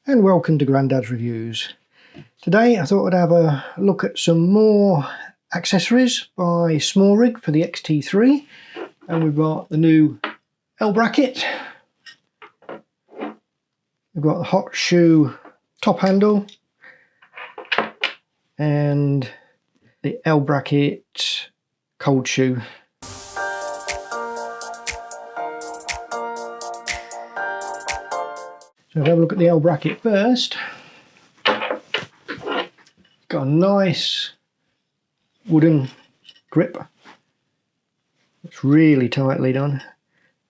And welcome to Grandad's Reviews. Today I thought I'd have a look at some more accessories by SmallRig for the X-T3, and we've got the new L bracket, we've got the hot shoe top handle, and the L bracket cold shoe. So if we have a look at the L bracket first, got a nice wooden grip. It's really tightly done,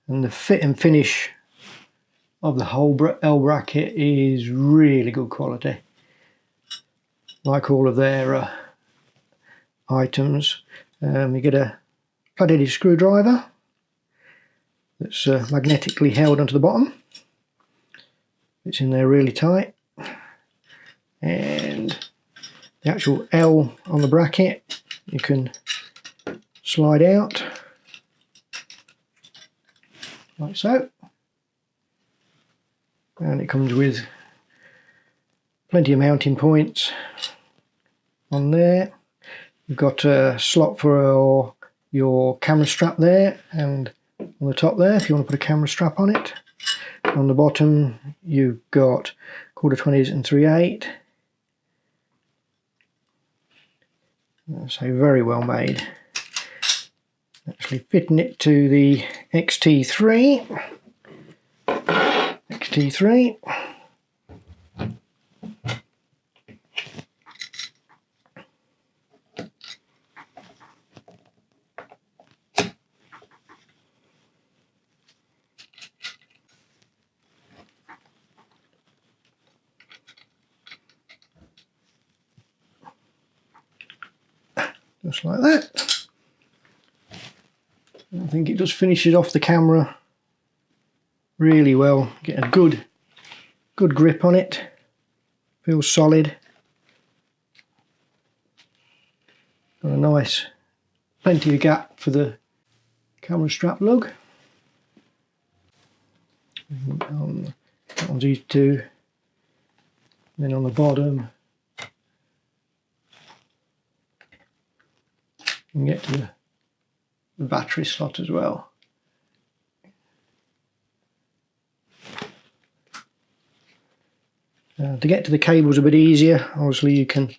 and the fit and finish of the whole L bracket is really good quality. Like all of their items, you get a flat-headed screwdriver that's magnetically held onto the bottom. It's in there really tight, and the actual L on the bracket you can slide out like so, and it comes with plenty of mounting points on there. You've got a slot for your camera strap there, and on the top there if you want to put a camera strap on it. On the bottom you've got 1/4-20s and 3/8. So very well made. Actually fitting it to the X-T3. Just like that. I think it just finishes off the camera really well. Get a good grip on it. Feels solid. Got a nice, plenty of gap for the camera strap lug. That one's easy to. Then on the bottom, you can get to the battery slot as well. To get to the cable's a bit easier. Obviously you can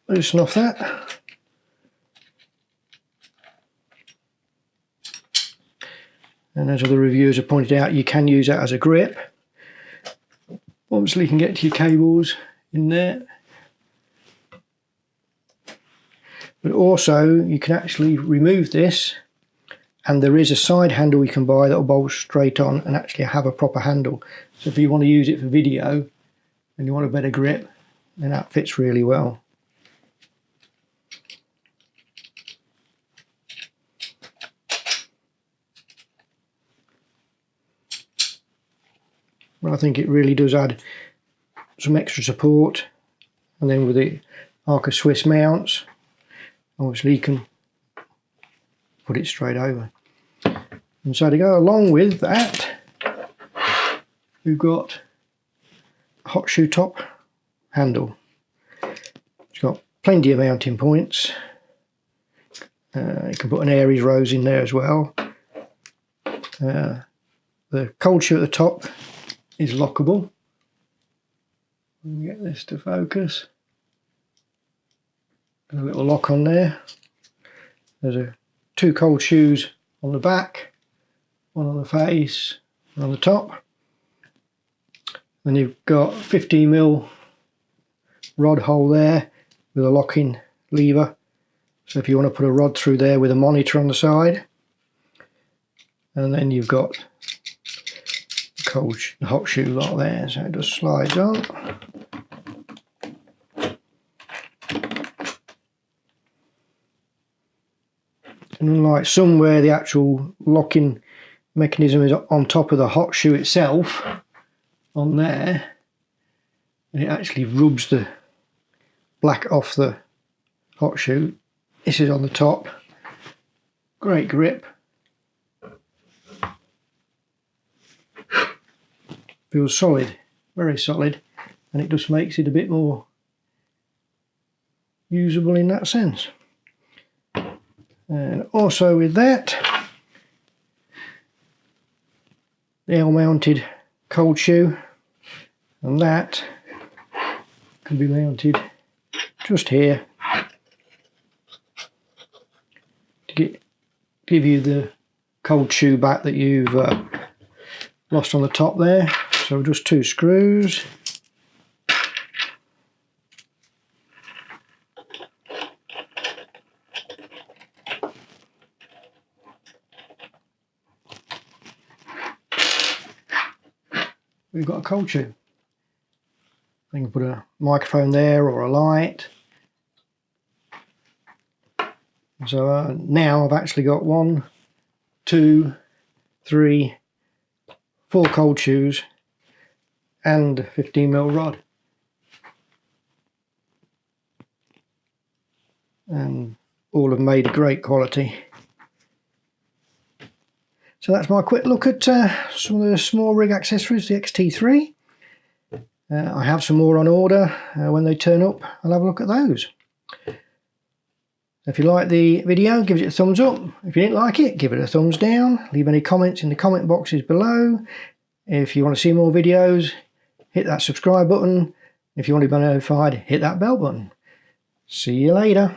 loosen off that. And as other reviewers have pointed out, you can use that as a grip. Obviously you can get to your cables in there. But also you can actually remove this, and there is a side handle you can buy that will bolt straight on and actually have a proper handle. So if you want to use it for video and you want a better grip, then that fits really well. But I think it really does add some extra support, and then with the Arca Swiss mounts, obviously you can put it straight over. And so to go along with that, we've got a hot shoe top handle. It's got plenty of mounting points. You can put an Aries rose in there as well. The cold shoe at the top is lockable. Let me get this to focus. A little lock on there. There's two cold shoes on the back, one on the face, one on the top. Then you've got 15mm rod hole there with a locking lever. So if you want to put a rod through there with a monitor on the side. And then you've got the hot shoe lock there, so it just slides on. And unlike some where the actual locking mechanism is on top of the hot shoe itself, on there, and it actually rubs the black off the hot shoe. This is on the top. Great grip. Feels solid. very solid, and it just makes it a bit more usable in that sense. And also with that, the L-mounted cold shoe, and that can be mounted just here to give you the cold shoe back that you've lost on the top there. So just 2 screws. We've got a cold shoe. I can put a microphone there or a light. So now I've actually got 1, 2, 3, 4 cold shoes and a 15mm rod. And all have made a great quality. So that's my quick look at some of the SmallRig accessories, the X-T3. I have some more on order. When they turn up, I'll have a look at those. If you like the video, give it a thumbs up. If you didn't like it, give it a thumbs down. Leave any comments in the comment boxes below. If you want to see more videos, hit that subscribe button. If you want to be notified, hit that bell button. See you later.